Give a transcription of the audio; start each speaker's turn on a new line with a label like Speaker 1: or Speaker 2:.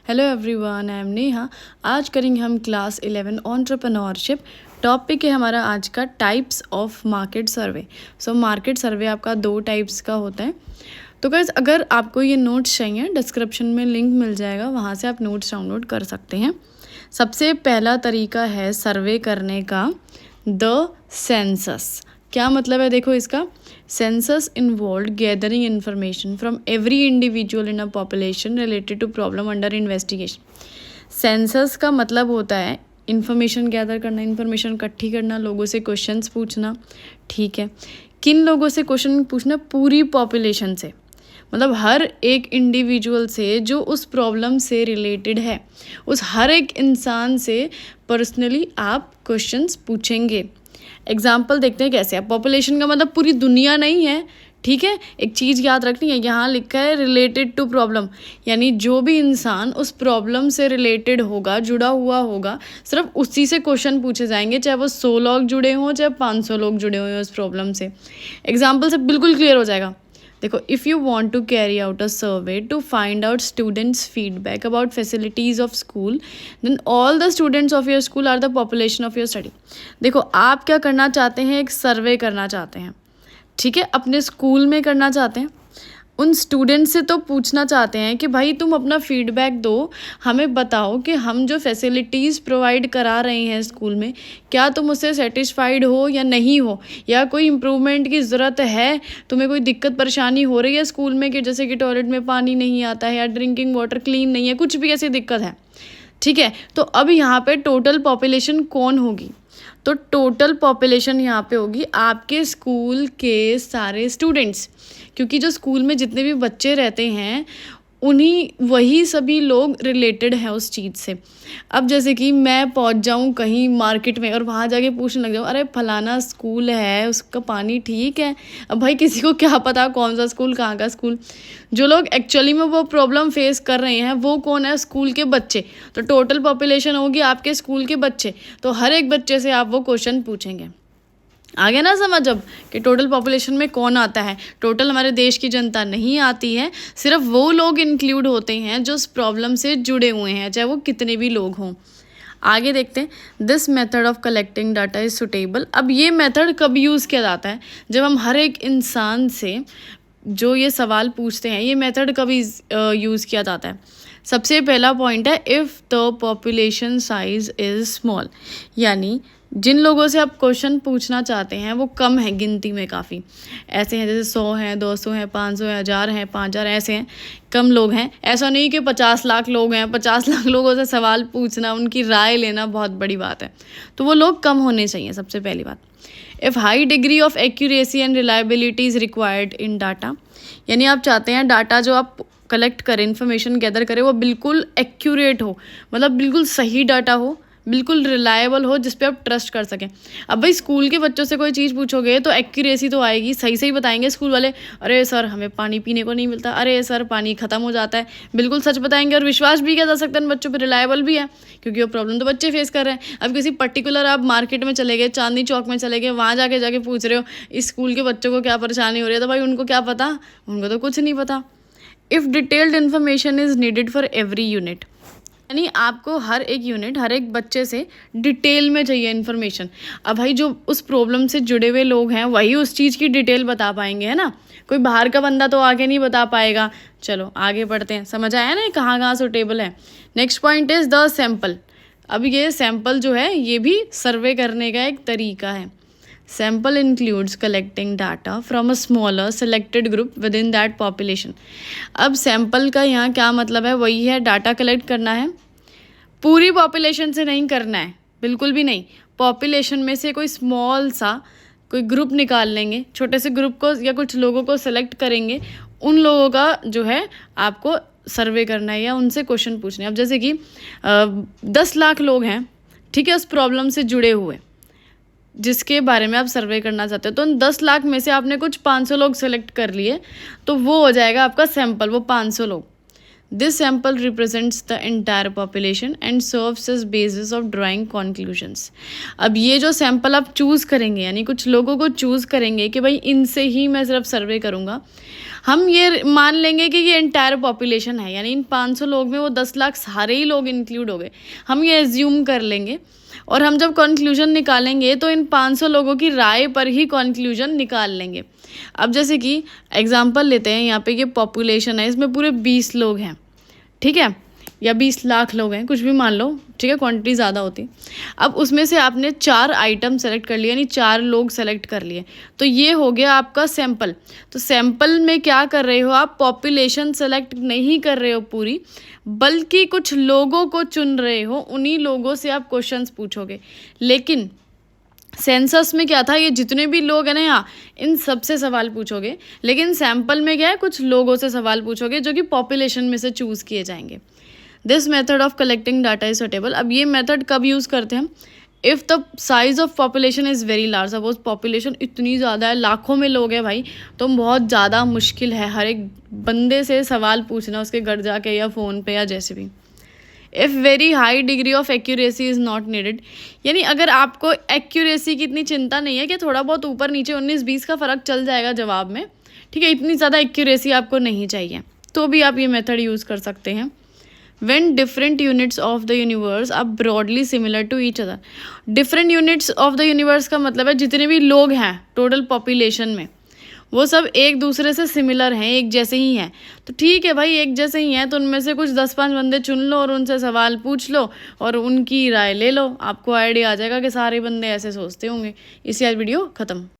Speaker 1: Hello everyone, I am Neha. आज करेंगे हम क्लास 11 एंटरप्रेन्योरशिप। टॉपिक है हमारा आज का types of market survey. So market सर्वे आपका 2 टाइप्स का होता है। तो गाइस, अगर आपको ये नोट्स चाहिए डिस्क्रिप्शन में लिंक मिल जाएगा, वहाँ से आप नोट्स डाउनलोड कर सकते हैं। सबसे पहला तरीका है सर्वे करने का द सेंसस। क्या मतलब है देखो इसका। Census involve gathering information from every individual in a population related to problem under investigation. Census का मतलब होता है इन्फॉर्मेशन गैदर करना, इन्फॉर्मेशन इकट्ठी करना, लोगों से क्वेश्चंस पूछना। ठीक है, किन लोगों से क्वेश्चन पूछना? पूरी पॉपुलेशन से, मतलब हर एक इंडिविजुअल से जो उस प्रॉब्लम से रिलेटेड है, उस हर एक इंसान से पर्सनली आप क्वेश्चंस पूछेंगे। एग्जाम्पल देखते हैं कैसे है। पॉपुलेशन का मतलब पूरी दुनिया नहीं है, ठीक है। एक चीज़ याद रखनी है, यहाँ लिखा है रिलेटेड टू प्रॉब्लम, यानी जो भी इंसान उस प्रॉब्लम से रिलेटेड होगा, जुड़ा हुआ होगा, सिर्फ उसी से क्वेश्चन पूछे जाएंगे, चाहे वो 100 लोग जुड़े हों, चाहे 500 लोग जुड़े हुए हों उस प्रॉब्लम से। एग्जाम्पल से बिल्कुल क्लियर हो जाएगा। देखो, if you want to carry out a survey to find out students feedback about facilities of school, then all the students of your school are the population of your study. देखो, आप क्या करना चाहते हैं? एक सर्वे करना चाहते हैं, ठीक है। अपने स्कूल में करना चाहते हैं। उन स्टूडेंट से तो पूछना चाहते हैं कि भाई तुम अपना फीडबैक दो, हमें बताओ कि हम जो फैसिलिटीज़ प्रोवाइड करा रहे हैं स्कूल में, क्या तुम उससे सेटिस्फाइड हो या नहीं हो, या कोई इम्प्रूवमेंट की ज़रूरत है, तुम्हें कोई दिक्कत परेशानी हो रही है स्कूल में, कि जैसे कि टॉयलेट में पानी नहीं आता है या ड्रिंकिंग वाटर क्लीन नहीं है, कुछ भी ऐसी दिक्कत है, ठीक है। तो अब यहाँ पे टोटल पॉपुलेशन कौन होगी? तो टोटल पॉपुलेशन यहाँ पे होगी आपके स्कूल के सारे स्टूडेंट्स, क्योंकि जो स्कूल में जितने भी बच्चे रहते हैं वही सभी लोग रिलेटेड हैं उस चीज़ से। अब जैसे कि मैं पहुंच जाऊं कहीं मार्केट में और वहां जाके पूछने लग जाऊं, अरे फलाना स्कूल है, उसका पानी ठीक है। अब भाई किसी को क्या पता कौन सा स्कूल, कहाँ का स्कूल। जो लोग एक्चुअली में वो प्रॉब्लम फेस कर रहे हैं वो कौन है? स्कूल के बच्चे। तो टोटल पॉपुलेशन होगी आपके स्कूल के बच्चे, तो हर एक बच्चे से आप वो क्वेश्चन पूछेंगे। आगे ना समझ अब कि टोटल पॉपुलेशन में कौन आता है। टोटल हमारे देश की जनता नहीं आती है, सिर्फ वो लोग इंक्लूड होते हैं जो इस प्रॉब्लम से जुड़े हुए हैं, चाहे वो कितने भी लोग हों। आगे देखते हैं, this method of collecting data is suitable. अब ये मेथड कब यूज़ किया जाता है? जब हम हर एक इंसान से जो ये सवाल पूछते हैं, ये मेथड कब यूज़ किया जाता है? सबसे पहला पॉइंट है, if the population size is small, यानी जिन लोगों से आप क्वेश्चन पूछना चाहते हैं वो कम है गिनती में, काफ़ी ऐसे हैं जैसे 100 हैं, 200 हैं, 500 हैं, 1000 हैं, 5000 ऐसे हैं, कम लोग हैं। ऐसा नहीं कि 50 लाख लोग हैं, 50 लाख लोगों से सवाल पूछना, उनकी राय लेना बहुत बड़ी बात है। तो वो लोग कम होने चाहिए, सबसे पहली बात। If high degree of accuracy and reliability is required in data, यानी आप चाहते हैं डाटा जो आप कलेक्ट करें, इन्फॉर्मेशन गैदर करें, वो बिल्कुल एक्यूरेट हो, मतलब बिल्कुल सही डाटा हो, बिल्कुल रिलायबल हो, जिस पे आप ट्रस्ट कर सकें। अब भाई स्कूल के बच्चों से कोई चीज़ पूछोगे तो एक्यूरेसी तो आएगी, सही सही बताएंगे स्कूल वाले। अरे सर हमें पानी पीने को नहीं मिलता, अरे सर पानी ख़त्म हो जाता है, बिल्कुल सच बताएंगे और विश्वास भी किया जा सकता है इन बच्चों पर, रिलायबल भी है, क्योंकि वो प्रॉब्लम तो बच्चे फेस कर रहे हैं। अब किसी पर्टिकुलर आप मार्केट में चले गए, चांदनी चौक में चले गए, वहाँ जाके पूछ रहे हो इस स्कूल के बच्चों को क्या परेशानी हो रही है, तो भाई उनको क्या पता, उनको तो कुछ नहीं पता। If detailed information is needed for every unit, यानी आपको हर एक यूनिट, हर एक बच्चे से डिटेल में चाहिए इन्फॉर्मेशन। अब भाई जो उस प्रॉब्लम से जुड़े हुए लोग हैं वही उस चीज़ की डिटेल बता पाएंगे, है ना। कोई बाहर का बंदा तो आगे नहीं बता पाएगा। चलो आगे बढ़ते हैं, समझ आया ना कहाँ कहाँ सुटेबल है। Next point is the sample. अब ये सैम्पल जो है ये भी सर्वे करने का एक तरीका है। Sample includes collecting data from a smaller selected group within that population। अब सैम्पल का यहाँ क्या मतलब है? वही है, डाटा कलेक्ट करना है, पूरी पॉपुलेशन से नहीं करना है, बिल्कुल भी नहीं। पॉपुलेशन में से कोई स्मॉल सा कोई ग्रुप निकाल लेंगे, छोटे से ग्रुप को या कुछ लोगों को सेलेक्ट करेंगे, उन लोगों का जो है आपको सर्वे करना है या उनसे क्वेश्चन पूछने। अब जैसे कि 10 लाख लोग हैं, ठीक है, उस प्रॉब्लम से जुड़े हुए, जिसके बारे में आप सर्वे करना चाहते हो, तो उन 10 लाख में से आपने कुछ 500 लोग सेलेक्ट कर लिए, तो वो हो जाएगा आपका सैंपल, वो 500 लोग। This sample represents the entire population and serves as basis of drawing conclusions. अब ये जो सैम्पल आप चूज़ करेंगे, यानी कुछ लोगों को चूज़ करेंगे कि भाई इनसे ही मैं सिर्फ सर्वे करूँगा, हम ये मान लेंगे कि ये एंटायर पॉपुलेशन है, यानी इन 500 लोग में वो 10 लाख सारे ही लोग इंक्लूड हो गए, हम ये एज्यूम कर लेंगे। और हम जब कंक्लूजन निकालेंगे तो इन 500 लोगों की राय पर ही कंक्लूजन निकाल लेंगे। अब जैसे कि एग्जांपल लेते हैं, यहाँ पे ये पॉपुलेशन है, इसमें पूरे 20 लोग हैं, ठीक है, या 20 लाख लोग हैं, कुछ भी मान लो, ठीक है, क्वांटिटी ज़्यादा होती। अब उसमें से आपने 4 आइटम सेलेक्ट कर लिए, यानी 4 लोग सेलेक्ट कर लिए, तो ये हो गया आपका सैंपल। तो सैंपल में क्या कर रहे हो आप, पॉपुलेशन सेलेक्ट नहीं कर रहे हो पूरी, बल्कि कुछ लोगों को चुन रहे हो, उन्हीं लोगों से आप क्वेश्चंस पूछोगे। लेकिन सेंसस में क्या था, ये जितने भी लोग हैं ना यहाँ, इन सब से सवाल पूछोगे, लेकिन सैंपल में क्या है, कुछ लोगों से सवाल पूछोगे जो कि पॉपुलेशन में से चूज़ किए जाएंगे। This method of collecting data is suitable. अब ये मेथड कब यूज़ करते हैं, if the size of population is very large. Suppose population इतनी ज़्यादा है, लाखों में लोग हैं भाई, तो बहुत ज़्यादा मुश्किल है हर एक बंदे से सवाल पूछना, उसके घर जाके या फ़ोन पे या जैसे भी। If very high degree of accuracy is not needed, यानी अगर आपको एक्यूरेसी की इतनी चिंता नहीं है कि थोड़ा बहुत ऊपर नीचे 19-20 का फ़र्क चल जाएगा जवाब में, ठीक है, इतनी ज़्यादा एक्यूरेसी आपको नहीं चाहिए, तो भी आप ये मेथड यूज़ कर सकते हैं। When different units of the universe are broadly similar to each other, different units of the universe का मतलब है जितने भी लोग हैं टोटल पॉपुलेशन में, वो सब एक दूसरे से सिमिलर हैं, एक जैसे ही हैं, तो ठीक है भाई, एक जैसे ही हैं, तो उनमें से कुछ 10-5 बंदे चुन लो और उनसे सवाल पूछ लो और उनकी राय ले लो, आपको आइडिया आ जाएगा कि सारे बंदे ऐसे सोचते होंगे। इससे आज वीडियो ख़त्म।